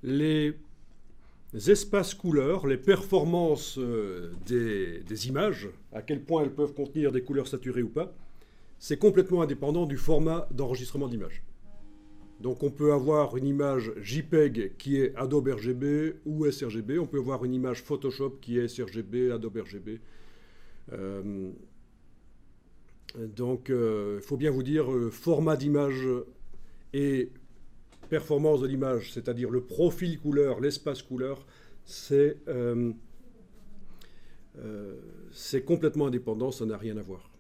les espaces couleurs, les performances des images, à quel point elles peuvent contenir des couleurs saturées ou pas, c'est complètement indépendant du format d'enregistrement d'image. Donc on peut avoir une image JPEG qui est Adobe RGB ou sRGB, on peut avoir une image Photoshop qui est sRGB, Adobe RGB. Donc il faut bien vous dire, format d'image et performance de l'image, c'est-à-dire le profil couleur, l'espace couleur, c'est complètement indépendant, ça n'a rien à voir.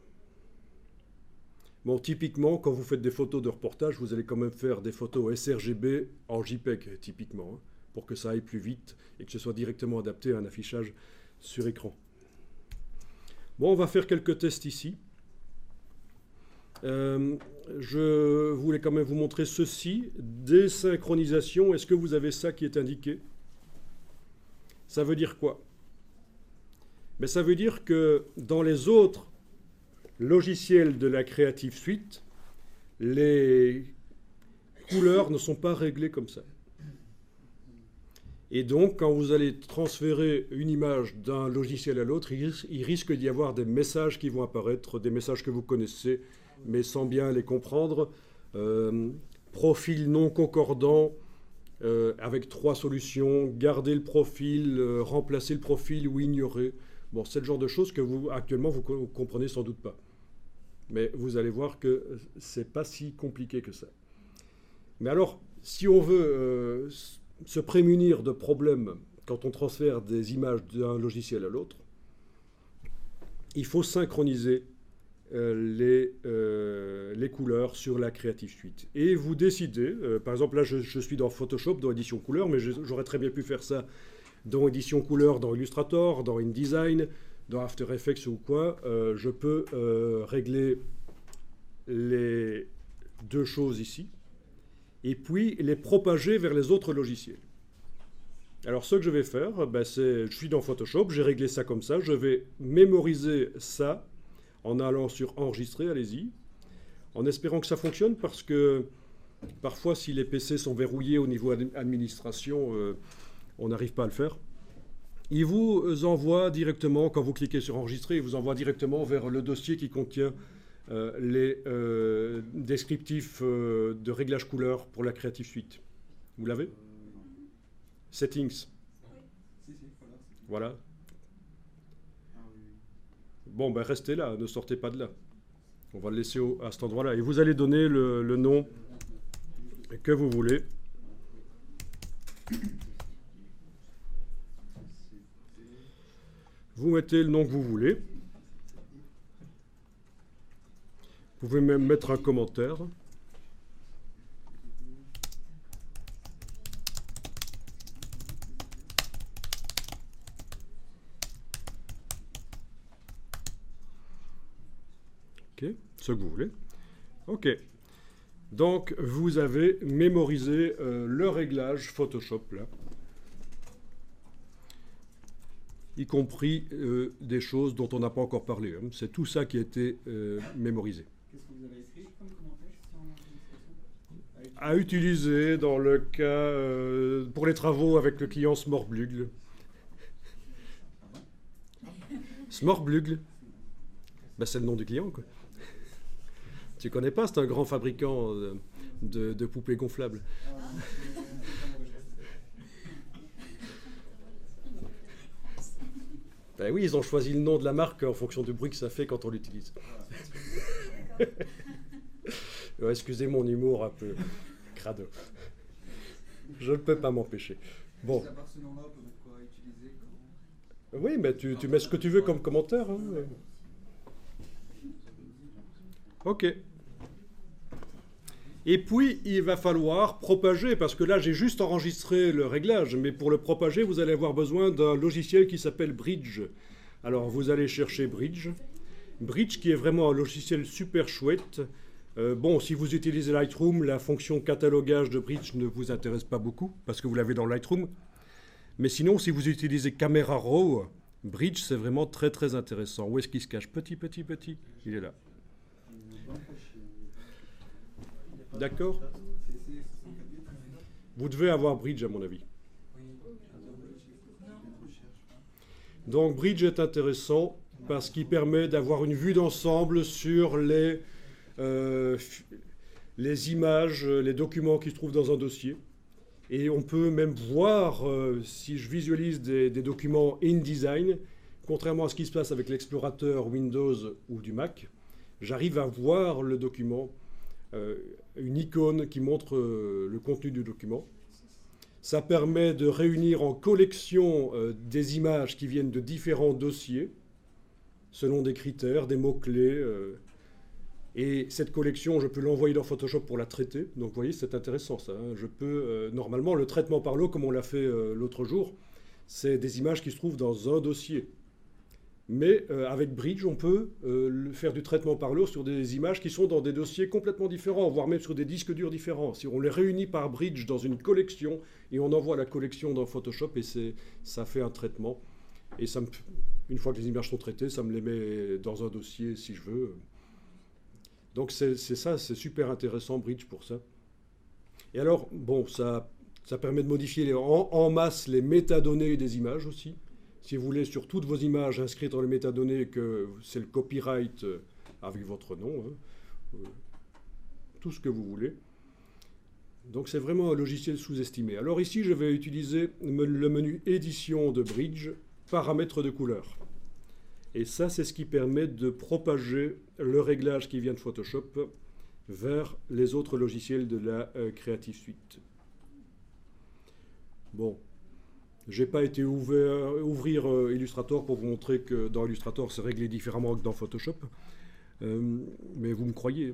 Bon, typiquement, quand vous faites des photos de reportage, vous allez quand même faire des photos sRGB en JPEG, typiquement, hein, pour que ça aille plus vite et que ce soit directement adapté à un affichage sur écran. Bon, on va faire quelques tests ici. Je voulais quand même vous montrer ceci, désynchronisation. Est-ce que vous avez ça qui est indiqué? Ça veut dire quoi? Mais ça veut dire que dans les autres logiciels de la Creative Suite, les couleurs ne sont pas réglées comme ça. Et donc, quand vous allez transférer une image d'un logiciel à l'autre, il risque d'y avoir des messages qui vont apparaître, des messages que vous connaissez, mais sans bien les comprendre. Profil non concordant, avec 3 solutions, garder le profil, remplacer le profil ou ignorer. Bon, c'est le genre de choses que actuellement, vous ne comprenez sans doute pas. Mais vous allez voir que ce n'est pas si compliqué que ça. Mais alors, si on veut se prémunir de problèmes quand on transfère des images d'un logiciel à l'autre, il faut synchroniser les couleurs sur la Creative Suite. Et vous décidez, par exemple là je suis dans Photoshop, dans Édition Couleur, mais j'aurais très bien pu faire ça dans Édition Couleur, dans Illustrator, dans InDesign, dans After Effects ou quoi. Je peux régler les 2 choses ici, et puis les propager vers les autres logiciels. Alors ce que je vais faire, c'est, je suis dans Photoshop, j'ai réglé ça comme ça, je vais mémoriser ça en allant sur Enregistrer, allez-y, en espérant que ça fonctionne, parce que parfois, si les PC sont verrouillés au niveau administration, on n'arrive pas à le faire. Il vous envoie directement, quand vous cliquez sur Enregistrer, il vous envoie directement vers le dossier qui contient les descriptifs de réglage couleur pour la Creative Suite. Vous l'avez? Settings. Voilà. Bon, ben restez là, ne sortez pas de là. On va le laisser à cet endroit-là. Et vous allez donner le nom que vous voulez. Vous mettez le nom que vous voulez. Vous pouvez même mettre un commentaire. Ok, ce que vous voulez. Ok. Donc, vous avez mémorisé le réglage Photoshop, là. Y compris des choses dont on n'a pas encore parlé. Hein. C'est tout ça qui a été mémorisé. Qu'est-ce que vous avez écrit comme commentaire à utiliser dans le cas pour les travaux avec le client Smorblugl. Smorblugl, c'est le nom du client, quoi. Tu connais pas, c'est un grand fabricant de poupées gonflables. Ben oui, ils ont choisi le nom de la marque en fonction du bruit que ça fait quand on l'utilise. Ouais, excusez mon humour un peu crado. Je ne peux pas m'empêcher. Bon. Oui, mais tu mets ce que tu veux comme commentaire. Hein. Ok. Et puis, il va falloir propager, parce que là, j'ai juste enregistré le réglage, mais pour le propager, vous allez avoir besoin d'un logiciel qui s'appelle Bridge. Alors, vous allez chercher Bridge. Bridge, qui est vraiment un logiciel super chouette. Bon, si vous utilisez Lightroom, la fonction catalogage de Bridge ne vous intéresse pas beaucoup, parce que vous l'avez dans Lightroom. Mais sinon, si vous utilisez Camera Raw, Bridge, c'est vraiment très, très intéressant. Où est-ce qu'il se cache? Petit. Il est là. D'accord. Vous devez avoir Bridge, à mon avis. Donc Bridge est intéressant parce qu'il permet d'avoir une vue d'ensemble sur les images, les documents qui se trouvent dans un dossier. Et on peut même voir, si je visualise des documents InDesign, contrairement à ce qui se passe avec l'explorateur Windows ou du Mac, j'arrive à voir le document, une icône qui montre le contenu du document. Ça permet de réunir en collection des images qui viennent de différents dossiers, selon des critères, des mots-clés. Et cette collection, je peux l'envoyer dans Photoshop pour la traiter. Donc vous voyez, c'est intéressant ça. Hein. Je peux, normalement, le traitement par l'eau, comme on l'a fait l'autre jour, c'est des images qui se trouvent dans un dossier. Mais avec Bridge, on peut faire du traitement par l'eau sur des images qui sont dans des dossiers complètement différents, voire même sur des disques durs différents. Si on les réunit par Bridge dans une collection, et on envoie la collection dans Photoshop, et ça fait un traitement. Et une fois que les images sont traitées, ça me les met dans un dossier si je veux. Donc c'est ça, c'est super intéressant Bridge pour ça. Et alors, bon, ça permet de modifier en masse les métadonnées des images aussi. Si vous voulez, sur toutes vos images inscrites dans les métadonnées, que c'est le copyright avec votre nom, hein, tout ce que vous voulez. Donc c'est vraiment un logiciel sous-estimé. Alors ici, je vais utiliser le menu édition de Bridge, paramètres de couleur. Et ça, c'est ce qui permet de propager le réglage qui vient de Photoshop vers les autres logiciels de la Creative Suite. Bon, je n'ai pas été ouvrir Illustrator pour vous montrer que dans Illustrator, c'est réglé différemment que dans Photoshop. Mais vous me croyez.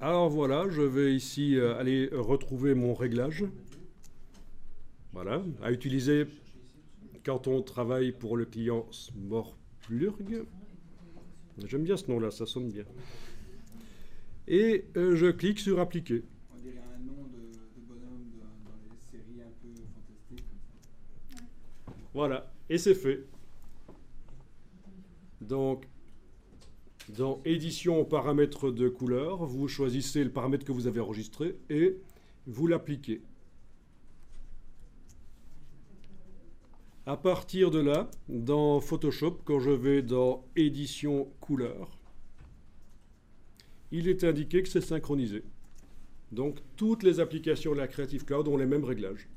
Alors voilà, je vais ici aller retrouver mon réglage. Voilà, à utiliser quand on travaille pour le client Smorplurg. J'aime bien ce nom-là, ça sonne bien. Et je clique sur Appliquer. On dirait un nom de bonhomme dans les séries un peu fantastiques. Voilà, et c'est fait. Donc, dans Édition, paramètres de couleur, vous choisissez le paramètre que vous avez enregistré et vous l'appliquez. À partir de là, dans Photoshop, quand je vais dans Édition couleur, il est indiqué que c'est synchronisé. Donc, toutes les applications de la Creative Cloud ont les mêmes réglages.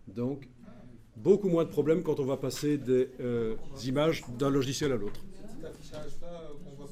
Donc, beaucoup moins de problèmes quand on va passer des images d'un logiciel à l'autre. Cet affichage-là,